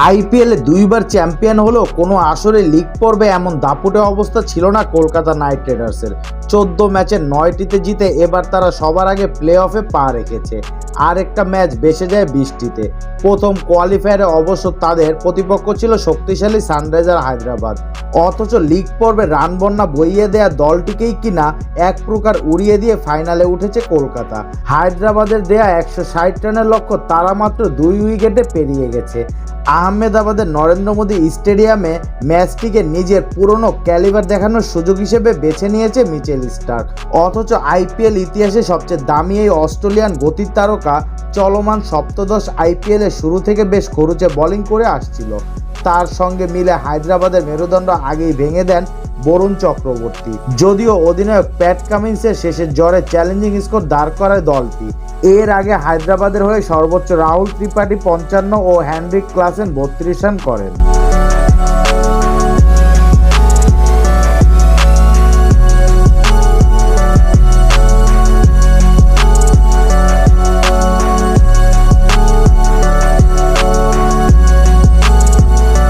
আইপিএলে দুইবার চ্যাম্পিয়ন হলেও কোনো আসরে লিগ পর্বে এমন দাপুটে অবস্থা ছিল না কলকাতা নাইট রাইডার্সের। 14 ম্যাচের 9টিতে জিতে এবার তারা সবার আগে প্লে অফে পা রেখেছে। আর একটা ম্যাচ বেসে যায় 20টিতে। প্রথম কোয়ালিফায়ারে অবশ্য তাদের প্রতিপক্ষ ছিল শক্তিশালী সানরাইজার হায়দ্রাবাদ। অথচ লিগ পর্বে রান বন্যা বইয়ে দেয়া দলটিকেই কিনা এক প্রকার উড়িয়ে দিয়ে ফাইনালে উঠেছে কলকাতা। হায়দ্রাবাদের দেয়া 160 রানের লক্ষ্য তারা মাত্র 2 উইকেটে পেরিয়ে গেছে। আহমেদাবাদের নরেন্দ্র মোদী স্টেডিয়ামে ম্যাচটিকে নিজের পুরনো ক্যালিবার দেখানোর সুযোগ হিসেবে বেছে নিয়েছে মিচেল স্টার্ক। অথচ আইপিএল ইতিহাসে সবচেয়ে দামি এই অস্ট্রেলিয়ান গতির তারকা চলমান সপ্তদশ আইপিএলের শুরু থেকে বেশ খরুচে বোলিং করে আসছিল। তার সঙ্গে মিলে হায়দ্রাবাদের মেরুদণ্ড আগেই ভেঙে দেন বরুণ চক্রবর্তী। যদিও অধিনায়ক প্যাট কামিন্সের শেষের জ্বরে চ্যালেঞ্জিং স্কোর দাঁড় করায় দলটি। এর আগে হায়দ্রাবাদের হয়ে সর্বোচ্চ রাহুল ত্রিপাঠী 55 ও হেনরিক ক্লাসেন 32 রান করেন।